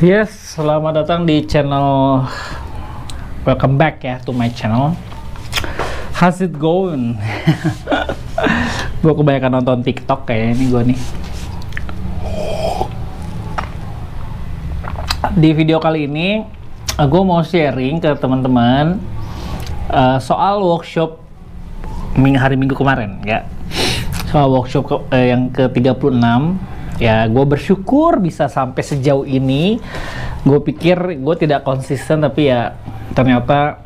Yes, selamat datang di channel. Welcome back ya to my channel. How's it going? Gue kebanyakan nonton TikTok kayaknya ini gue nih. Di video kali ini gue mau sharing ke teman-teman soal workshop hari Minggu kemarin ya. Soal workshop yang ke-36. Ya, gue bersyukur bisa sampai sejauh ini. Gue pikir gue tidak konsisten, tapi ya ternyata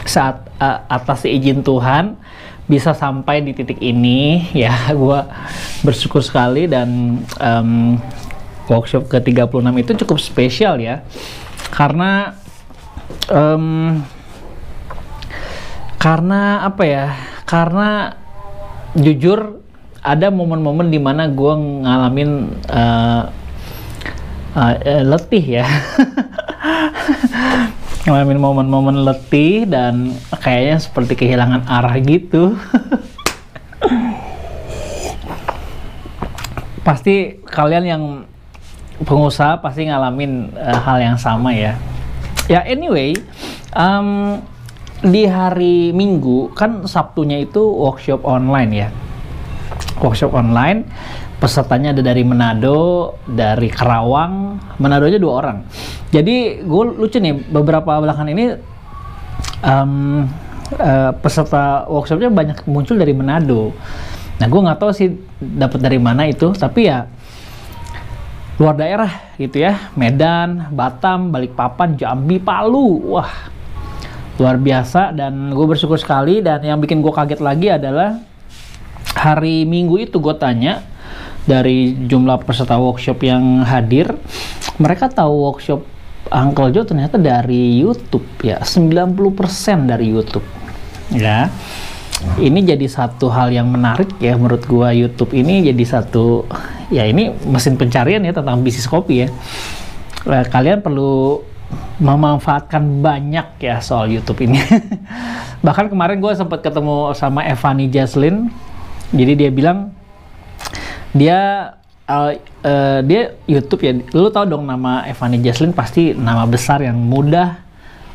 saat atas izin Tuhan bisa sampai di titik ini. Ya, gue bersyukur sekali. Dan workshop ke-36 itu cukup spesial ya, karena apa ya, karena jujur ada momen-momen dimana gue ngalamin letih ya. Ngalamin momen-momen letih dan kayaknya seperti kehilangan arah gitu. Pasti kalian yang pengusaha pasti ngalamin hal yang sama ya. Ya anyway, di hari Minggu kan, Sabtunya itu workshop online ya. Workshop online, pesertanya ada dari Manado, dari Karawang. Manado aja 2 orang. Jadi gue lucu nih, beberapa belakangan ini peserta workshopnya banyak muncul dari Manado. Nah, gue nggak tahu sih dapat dari mana itu, tapi ya luar daerah gitu ya. Medan, Batam, Balikpapan, Jambi, Palu. Wah, luar biasa. Dan gue bersyukur sekali. Dan yang bikin gue kaget lagi adalah hari Minggu itu gue tanya dari jumlah peserta workshop yang hadir, mereka tahu workshop Uncle Joe ternyata dari YouTube ya, 90% dari YouTube ya. Ini jadi satu hal yang menarik ya menurut gue. YouTube ini jadi satu, ya ini mesin pencarian ya tentang bisnis kopi ya. Kalian perlu memanfaatkan banyak ya soal YouTube ini. Bahkan kemarin gue sempat ketemu sama Evani Jaslyn. Jadi dia bilang dia YouTube ya. Lu tahu dong nama Evani Jaslyn, pasti nama besar yang mudah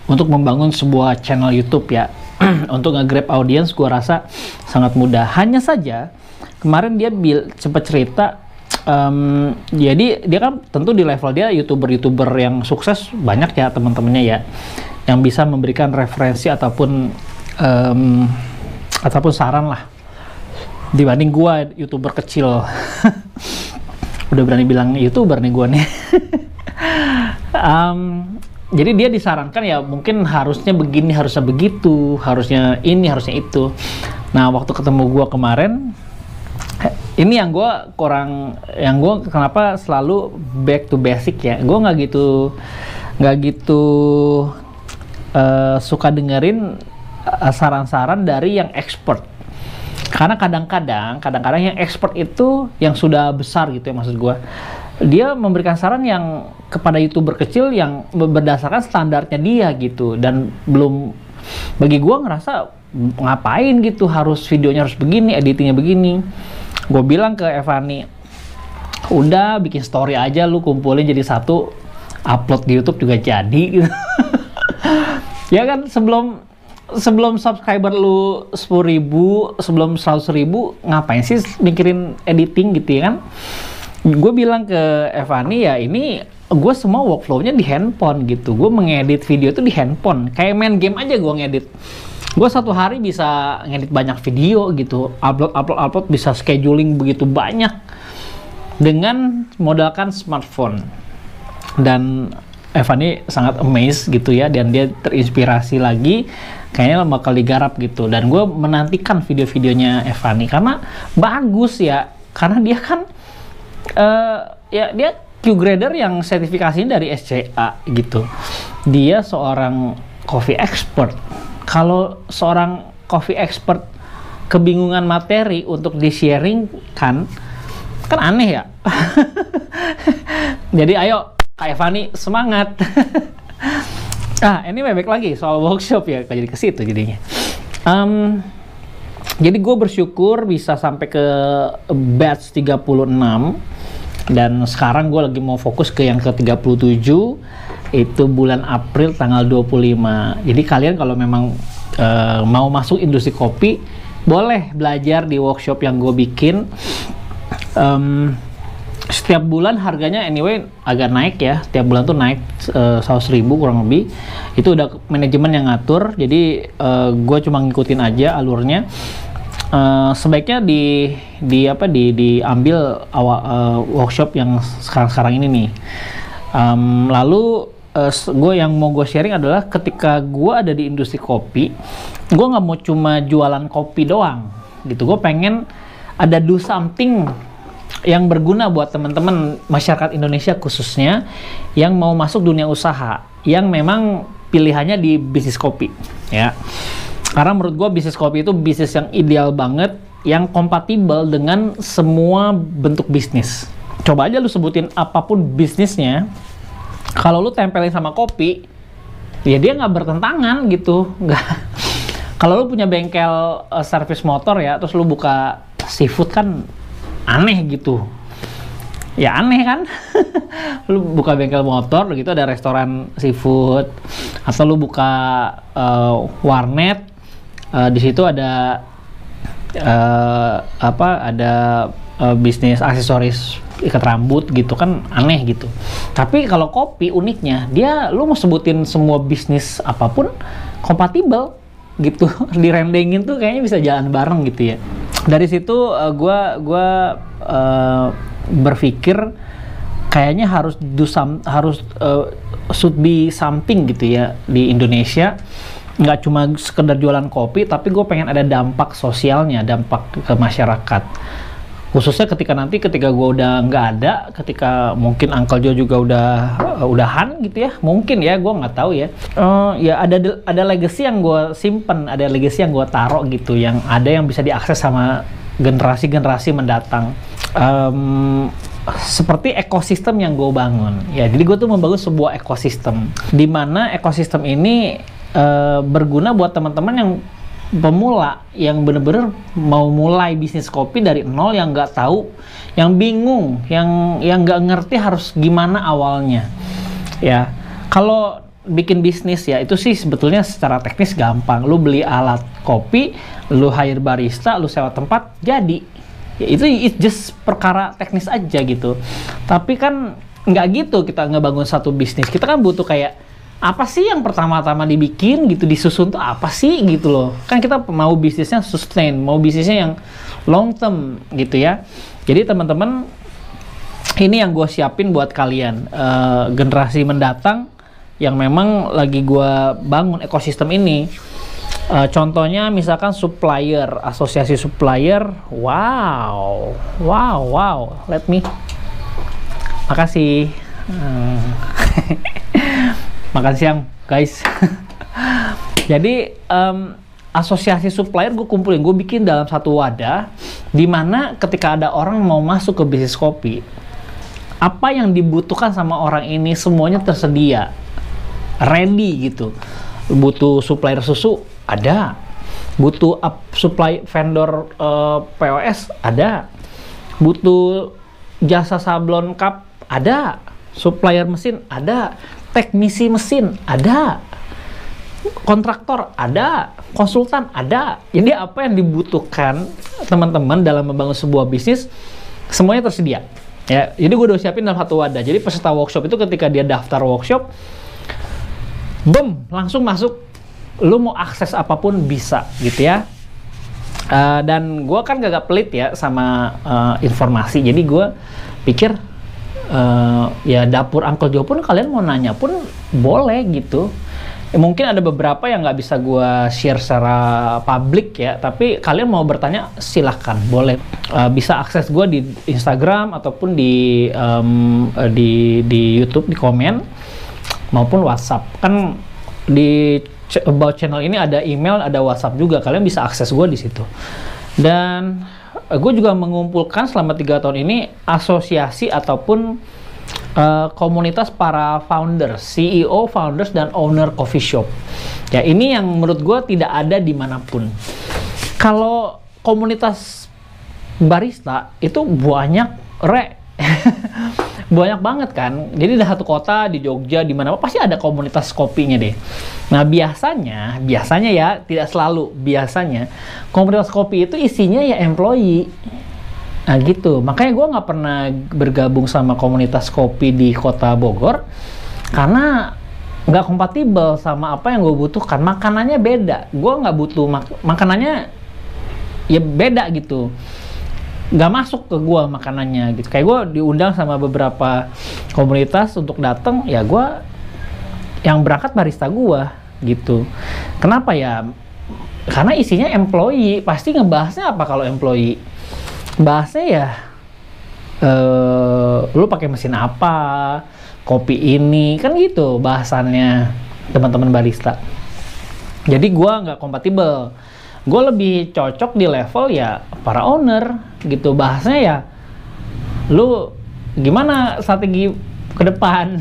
untuk membangun sebuah channel YouTube ya. Untuk nge-grab audience gua rasa sangat mudah. Hanya saja kemarin dia sempat cerita, jadi dia kan tentu di level dia YouTuber yang sukses banyak ya teman-temannya ya, yang bisa memberikan referensi ataupun saran lah dibanding gua YouTuber kecil. Udah berani bilang YouTuber nih gua nih. Jadi dia disarankan ya mungkin harusnya begini, harusnya begitu, harusnya ini, harusnya itu. Nah, waktu ketemu gua kemarin, ini yang gua kenapa selalu back to basic ya. Gua nggak gitu suka dengerin saran-saran dari yang expert. Karena kadang-kadang yang expert itu yang sudah besar gitu ya, maksud gue, dia memberikan saran yang kepada YouTuber kecil yang berdasarkan standarnya dia gitu, dan belum, bagi gue ngerasa ngapain gitu harus videonya harus begini, editingnya begini. Gue bilang ke Evani, udah bikin story aja, lu kumpulin jadi satu, upload di YouTube juga jadi gitu. Ya kan, sebelum subscriber lu 10.000, sebelum 100.000, ngapain sih mikirin editing gitu ya kan? Gue bilang ke Evani, ya ini gue semua workflow-nya di handphone gitu. Gue mengedit video itu di handphone, kayak main game aja gue ngedit. Gue satu hari bisa ngedit banyak video gitu, upload bisa scheduling begitu banyak dengan modalkan smartphone. Dan Evani sangat amazed gitu ya, dan dia terinspirasi lagi, kayaknya bakal digarap gitu. Dan gue menantikan video-videonya Evani karena bagus ya, karena dia kan ya dia Q-grader yang sertifikasinya dari SCA gitu. Dia seorang coffee expert. Kalau seorang coffee expert kebingungan materi untuk di-sharing kan aneh ya. Jadi ayo Kak Evani, semangat. Ini balik lagi soal workshop ya, jadi ke situ jadinya. Jadi gue bersyukur bisa sampai ke batch 36 Dan sekarang gue lagi mau fokus ke yang ke-37, itu bulan April tanggal 25. Jadi kalian kalau memang mau masuk industri kopi, boleh belajar di workshop yang gue bikin. Setiap bulan harganya anyway agak naik ya, tiap bulan tuh naik 100.000 kurang lebih. Itu udah manajemen yang ngatur, jadi gue cuma ngikutin aja alurnya. Sebaiknya diambil workshop yang sekarang ini nih. Lalu yang mau gue sharing adalah ketika gue ada di industri kopi, gue nggak mau cuma jualan kopi doang gitu. Gue pengen ada do something yang berguna buat teman-teman masyarakat Indonesia khususnya yang mau masuk dunia usaha, yang memang pilihannya di bisnis kopi ya. Karena menurut gue bisnis kopi itu bisnis yang ideal banget, yang kompatibel dengan semua bentuk bisnis. Coba aja lu sebutin apapun bisnisnya, kalau lu tempelin sama kopi, ya dia nggak bertentangan gitu. Nggak. Kalau lu punya bengkel servis motor ya, terus lu buka seafood kan aneh gitu. Ya aneh kan? Lu buka bengkel motor, gitu ada restoran seafood, atau lu buka warnet, di situ ada bisnis aksesoris ikat rambut gitu kan, aneh gitu. Tapi kalau kopi uniknya, lu mau sebutin semua bisnis apapun kompatibel gitu. Direndengin tuh kayaknya bisa jalan bareng gitu ya. Dari situ gue berpikir kayaknya should be something gitu ya di Indonesia. Nggak cuma sekedar jualan kopi, tapi gue pengen ada dampak sosialnya, dampak ke masyarakat. Khususnya ketika gue udah nggak ada, ketika mungkin Uncle Joe juga udahan gitu ya, mungkin ya, gue nggak tahu ya. Ya ada legacy yang gue simpen, ada legacy yang gue taruh gitu, yang bisa diakses sama generasi-generasi mendatang. Seperti ekosistem yang gue bangun ya. Jadi gue tuh membangun sebuah ekosistem, di mana ekosistem ini berguna buat teman-teman yang pemula, yang bener-bener mau mulai bisnis kopi dari nol, yang nggak tahu, yang bingung, yang nggak ngerti harus gimana awalnya ya. Kalau bikin bisnis ya itu sih sebetulnya secara teknis gampang. Lu beli alat kopi, lu hire barista, lu sewa tempat, jadi ya, itu it's just perkara teknis aja gitu. Tapi kan nggak gitu kita ngebangun satu bisnis. Kita kan butuh kayak apa sih yang pertama-tama dibikin gitu, disusun tuh apa sih gitu loh. Kan kita mau bisnisnya sustain, mau bisnisnya yang long term gitu ya. Jadi teman-teman, ini yang gue siapin buat kalian, generasi mendatang yang memang lagi gue bangun ekosistem ini. Contohnya misalkan supplier, asosiasi supplier. Wow, makasih. Makan siang guys. Jadi asosiasi supplier gue kumpulin, gue bikin dalam satu wadah, dimana ketika ada orang mau masuk ke bisnis kopi, apa yang dibutuhkan sama orang ini semuanya tersedia, ready gitu. Butuh supplier susu, ada. Butuh supply vendor POS, ada. Butuh jasa sablon cup, ada. Supplier mesin, ada. Teknisi mesin, ada. Kontraktor, ada. Konsultan, ada. Jadi apa yang dibutuhkan teman-teman dalam membangun sebuah bisnis, semuanya tersedia ya. Jadi gue udah siapin dalam satu wadah. Jadi peserta workshop itu ketika dia daftar workshop, boom, langsung masuk. Lu mau akses apapun bisa gitu ya. Dan gue kan gak pelit ya sama informasi. Jadi gue pikir ya dapur Uncle Joe pun kalian mau nanya pun boleh gitu. Mungkin ada beberapa yang nggak bisa gue share secara publik ya, tapi kalian mau bertanya silahkan, boleh. Bisa akses gue di Instagram ataupun di YouTube, di komen maupun WhatsApp. Kan di About Channel ini ada email, ada WhatsApp juga, kalian bisa akses gue di situ. Dan gue juga mengumpulkan selama 3 tahun ini asosiasi ataupun komunitas para founders, CEO, founders, dan owner coffee shop. Ya, ini yang menurut gue tidak ada dimanapun. Kalau komunitas barista itu banyak banyak banget kan. Jadi ada satu kota di Jogja, di mana pasti ada komunitas kopinya deh. Nah biasanya ya, tidak selalu, biasanya komunitas kopi itu isinya ya employee. Nah gitu, makanya gue nggak pernah bergabung sama komunitas kopi di kota Bogor, karena nggak kompatibel sama apa yang gue butuhkan. Makanannya beda, gue nggak butuh makanannya ya beda gitu, nggak masuk ke gue makanannya gitu. Kayak gue diundang sama beberapa komunitas untuk datang, ya gue yang berangkat barista gue gitu. Kenapa ya? Karena isinya employee, pasti ngebahasnya apa kalau employee? Bahasnya ya lu pakai mesin apa, kopi ini, kan gitu bahasannya teman-teman barista. Jadi gua nggak kompatibel, gue lebih cocok di level ya para owner gitu. Bahasnya ya lu gimana strategi ke depan,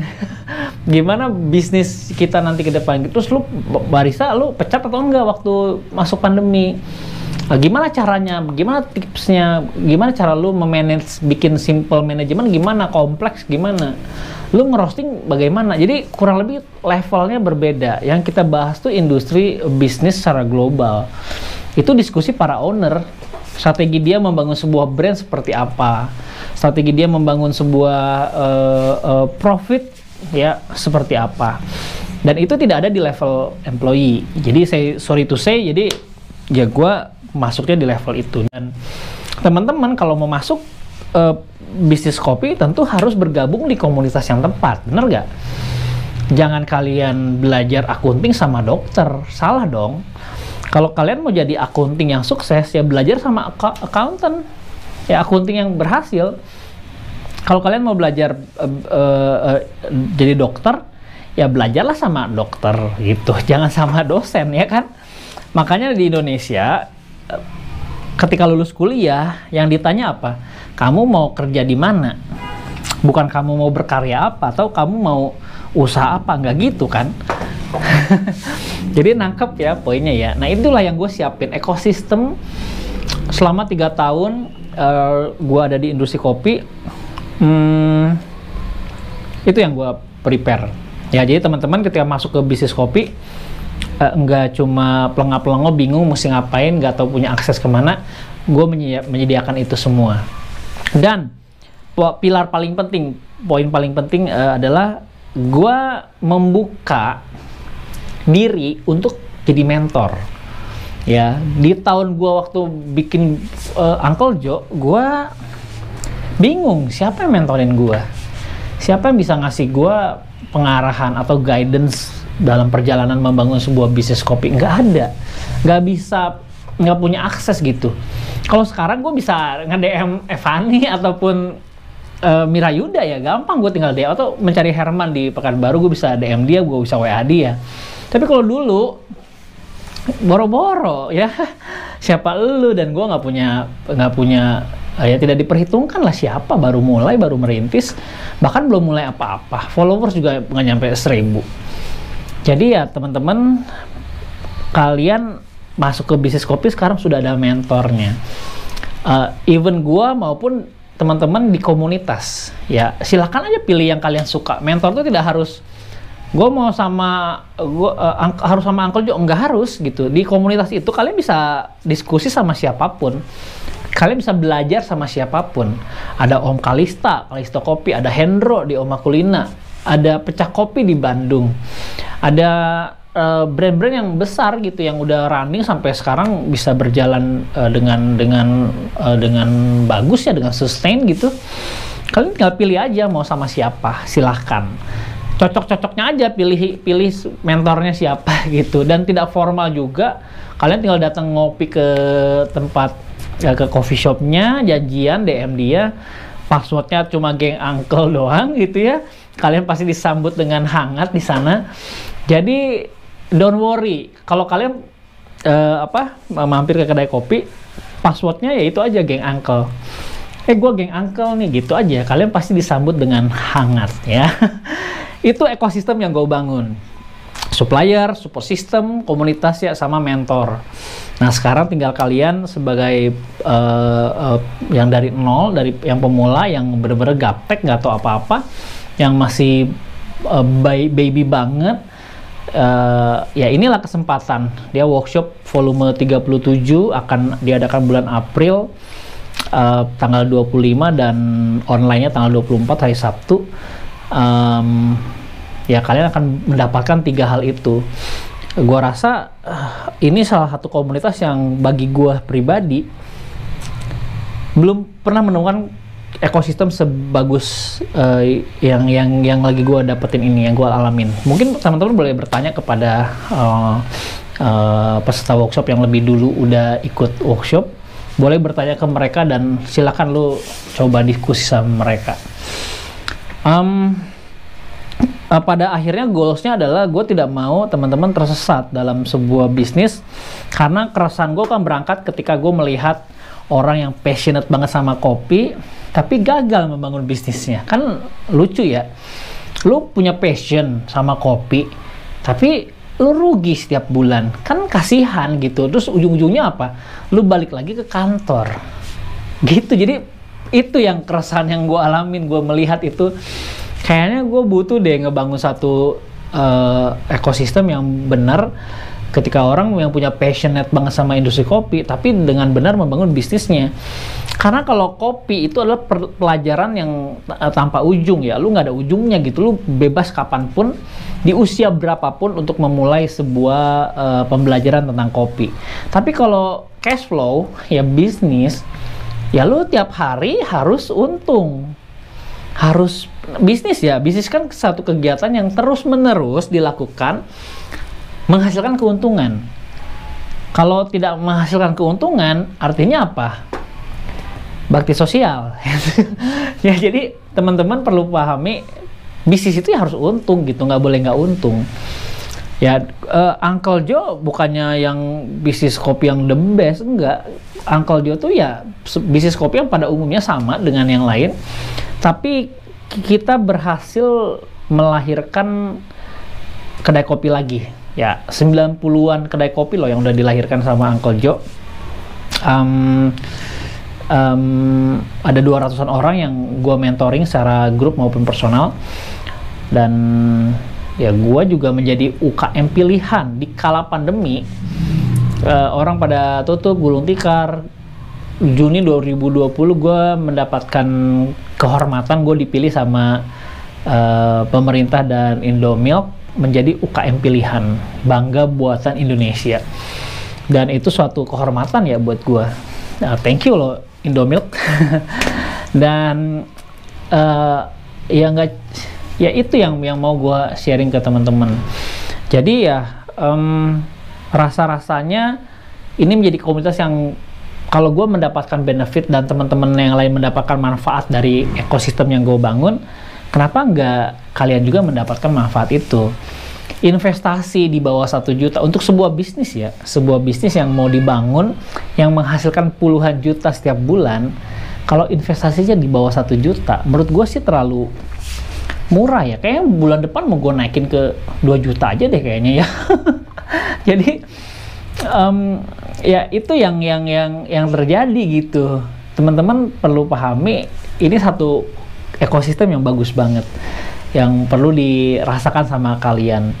gimana bisnis kita nanti ke depan gitu. Terus lu barista lu pecat atau enggak waktu masuk pandemi, gimana caranya, gimana tipsnya, gimana cara lu memanage, bikin simple manajemen, gimana kompleks, gimana lu ngerosting, bagaimana. Jadi kurang lebih levelnya berbeda. Yang kita bahas tuh industri bisnis secara global. Itu diskusi para owner, strategi dia membangun sebuah brand seperti apa, strategi dia membangun sebuah profit ya seperti apa. Dan itu tidak ada di level employee. Jadi saya sorry to say, jadi ya gue masuknya di level itu. Dan teman-teman kalau mau masuk bisnis kopi tentu harus bergabung di komunitas yang tepat, bener gak? Jangan kalian belajar akunting sama dokter, salah dong. Kalau kalian mau jadi akunting yang sukses, ya belajar sama accountant, ya akunting yang berhasil. Kalau kalian mau belajar jadi dokter, ya belajarlah sama dokter gitu, jangan sama dosen, ya kan? Makanya di Indonesia ketika lulus kuliah yang ditanya apa? Kamu mau kerja di mana? Bukan kamu mau berkarya apa atau kamu mau usaha apa, nggak gitu kan? Jadi nangkep ya poinnya ya. Nah itulah yang gue siapin, ekosistem selama 3 tahun gue ada di industri kopi. Itu yang gue prepare ya. Jadi teman-teman ketika masuk ke bisnis kopi, nggak cuma pelengap-pelengok bingung mesti ngapain, nggak tahu punya akses kemana, gue menyediakan itu semua. Dan pilar paling penting, poin paling penting adalah gue membuka diri untuk jadi mentor. Ya, di tahun gue waktu bikin Uncle Joe, gue bingung siapa yang mentorin gue, siapa yang bisa ngasih gue pengarahan atau guidance dalam perjalanan membangun sebuah bisnis kopi. Nggak ada, nggak bisa, nggak punya akses gitu. Kalau sekarang gue bisa nge-DM Evani ataupun Mira Yuda, ya gampang, gue tinggal DM, atau mencari Herman di Pekanbaru, gue bisa DM dia, gue bisa WA dia. Tapi kalau dulu boro-boro ya, siapa lu, dan gue nggak punya ya tidak diperhitungkan lah siapa, baru mulai, baru merintis, bahkan belum mulai apa-apa, followers juga nggak nyampe 1000. Jadi ya teman-teman, kalian masuk ke bisnis kopi sekarang sudah ada mentornya. Even gua maupun teman-teman di komunitas, ya silakan aja pilih yang kalian suka. Mentor itu tidak harus gua mau sama harus sama Uncle Joe, enggak harus gitu. Di komunitas itu kalian bisa diskusi sama siapapun. Kalian bisa belajar sama siapapun. Ada Om Kalista, Kalista Kopi, ada Hendro di Oma Kulina, ada Pecah Kopi di Bandung, ada brand-brand yang besar gitu yang udah running sampai sekarang bisa berjalan dengan bagus ya, dengan sustain gitu. Kalian tinggal pilih aja mau sama siapa, silahkan. Cocok-cocoknya aja pilih mentornya siapa gitu, dan tidak formal juga. Kalian tinggal datang ngopi ke tempat, ke coffee shopnya, janjian DM dia, passwordnya cuma geng Uncle doang gitu ya. Kalian pasti disambut dengan hangat di sana. Jadi don't worry, kalau kalian mampir ke kedai kopi, passwordnya ya itu aja geng Uncle. Gue geng Uncle nih, gitu aja. Kalian pasti disambut dengan hangat ya. Itu ekosistem yang gue bangun supplier, support system, komunitas ya, sama mentor. Nah sekarang tinggal kalian sebagai yang dari nol, dari yang pemula, yang bener-bener gaptek, nggak tahu apa-apa, yang masih baby banget. Ya inilah kesempatan. Dia workshop volume 37 akan diadakan bulan April, tanggal 25, dan online-nya tanggal 24 hari Sabtu. Ya kalian akan mendapatkan 3 hal itu. Gua rasa ini salah satu komunitas yang bagi gua pribadi belum pernah menemukan ekosistem sebagus yang lagi gua dapetin ini, yang gua alamin. Mungkin teman-teman boleh bertanya kepada peserta workshop yang lebih dulu udah ikut workshop, boleh bertanya ke mereka dan silakan lu coba diskusi sama mereka. Pada akhirnya goalsnya adalah gue tidak mau teman-teman tersesat dalam sebuah bisnis, karena keresahan gue kan berangkat ketika gue melihat orang yang passionate banget sama kopi tapi gagal membangun bisnisnya. Kan lucu ya, lu punya passion sama kopi tapi lu rugi setiap bulan, kan kasihan gitu. Terus ujung-ujungnya apa? Lu balik lagi ke kantor gitu. Jadi itu yang keresahan yang gue alamin. Gue melihat itu, kayaknya gue butuh deh ngebangun satu ekosistem yang benar, ketika orang yang punya passionate banget sama industri kopi tapi dengan benar membangun bisnisnya. Karena kalau kopi itu adalah pelajaran yang tanpa ujung ya, lu nggak ada ujungnya gitu. Lu bebas kapanpun, di usia berapapun untuk memulai sebuah pembelajaran tentang kopi. Tapi kalau cash flow ya, bisnis ya, lu tiap hari harus untung, harus bisnis ya. Bisnis kan satu kegiatan yang terus-menerus dilakukan, menghasilkan keuntungan. Kalau tidak menghasilkan keuntungan, artinya apa? Bakti sosial. Ya, jadi teman-teman perlu pahami, bisnis itu ya harus untung gitu, nggak boleh nggak untung. Ya, Uncle Joe bukannya yang bisnis kopi yang the best, enggak. Uncle Joe tuh ya bisnis kopi yang pada umumnya sama dengan yang lain, tapi kita berhasil melahirkan kedai kopi lagi. Ya, 90-an kedai kopi loh yang udah dilahirkan sama Uncle Joe. Ada 200-an orang yang gue mentoring secara grup maupun personal. Dan ya gue juga menjadi UKM pilihan di kala pandemi. Orang pada tutup, gulung tikar. Juni 2020 gue mendapatkan kehormatan, gue dipilih sama pemerintah dan Indomilk menjadi UKM pilihan, bangga buatan Indonesia. Dan itu suatu kehormatan ya buat gue. Thank you loh Indomilk. Dan ya nggak, ya itu yang mau gue sharing ke teman-teman. Jadi ya rasa-rasanya ini menjadi komunitas yang kalau gue mendapatkan benefit dan teman-teman yang lain mendapatkan manfaat dari ekosistem yang gue bangun, kenapa nggak kalian juga mendapatkan manfaat itu? Investasi di bawah 1 juta untuk sebuah bisnis ya, sebuah bisnis yang mau dibangun, yang menghasilkan puluhan juta setiap bulan, kalau investasinya di bawah 1 juta, menurut gue sih terlalu murah ya. Kayaknya bulan depan mau gue naikin ke 2 juta aja deh kayaknya ya. Jadi ya itu yang terjadi gitu. Teman-teman perlu pahami, ini satu ekosistem yang bagus banget, yang perlu dirasakan sama kalian.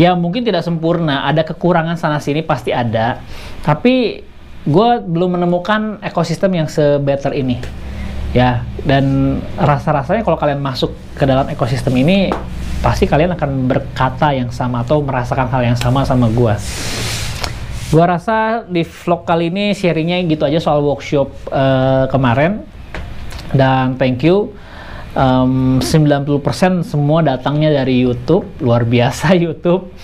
Ya mungkin tidak sempurna, ada kekurangan sana sini pasti ada, tapi gue belum menemukan ekosistem yang sebetter ini ya. Dan rasa-rasanya kalau kalian masuk ke dalam ekosistem ini, pasti kalian akan berkata yang sama atau merasakan hal yang sama gue. Gue rasa di vlog kali ini sharingnya gitu aja soal workshop kemarin. Dan thank you, 90% semua datangnya dari YouTube, luar biasa YouTube.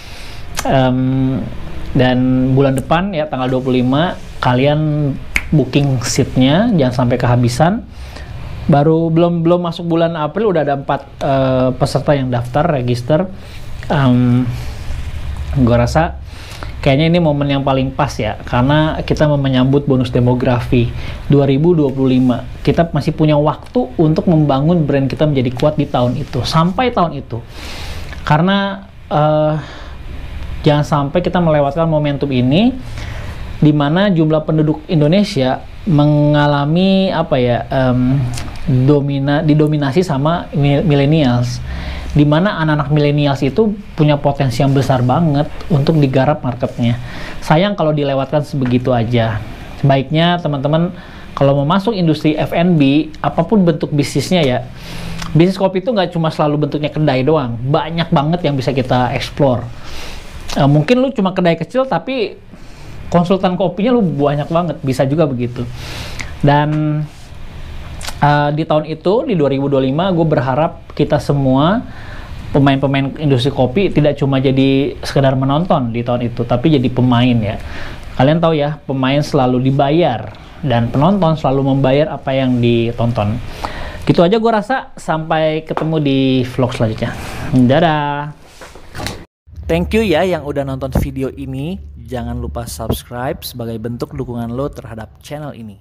Dan bulan depan ya tanggal 25 kalian booking seatnya, jangan sampai kehabisan. Belum masuk bulan April udah ada 4 peserta yang daftar register. Gue rasa kayaknya ini momen yang paling pas ya, karena kita menyambut bonus demografi 2025. Kita masih punya waktu untuk membangun brand kita menjadi kuat di tahun itu, sampai tahun itu. Karena Jangan sampai kita melewatkan momentum ini, di mana jumlah penduduk Indonesia mengalami didominasi sama millennials, di mana anak-anak millennials itu punya potensi yang besar banget untuk digarap marketnya. Sayang kalau dilewatkan sebegitu aja. Sebaiknya teman-teman kalau mau masuk industri F&B, apapun bentuk bisnisnya ya, bisnis kopi itu nggak cuma selalu bentuknya kedai doang, banyak banget yang bisa kita explore. Mungkin lu cuma kedai kecil tapi konsultan kopinya lu banyak banget, bisa juga begitu. Dan di tahun itu, di 2025, gue berharap kita semua pemain-pemain industri kopi tidak cuma jadi sekedar menonton di tahun itu, tapi jadi pemain ya. Kalian tahu ya, pemain selalu dibayar dan penonton selalu membayar apa yang ditonton. Gitu aja gue rasa, sampai ketemu di vlog selanjutnya. Dadah! Thank you ya yang udah nonton video ini. Jangan lupa subscribe sebagai bentuk dukungan lo terhadap channel ini.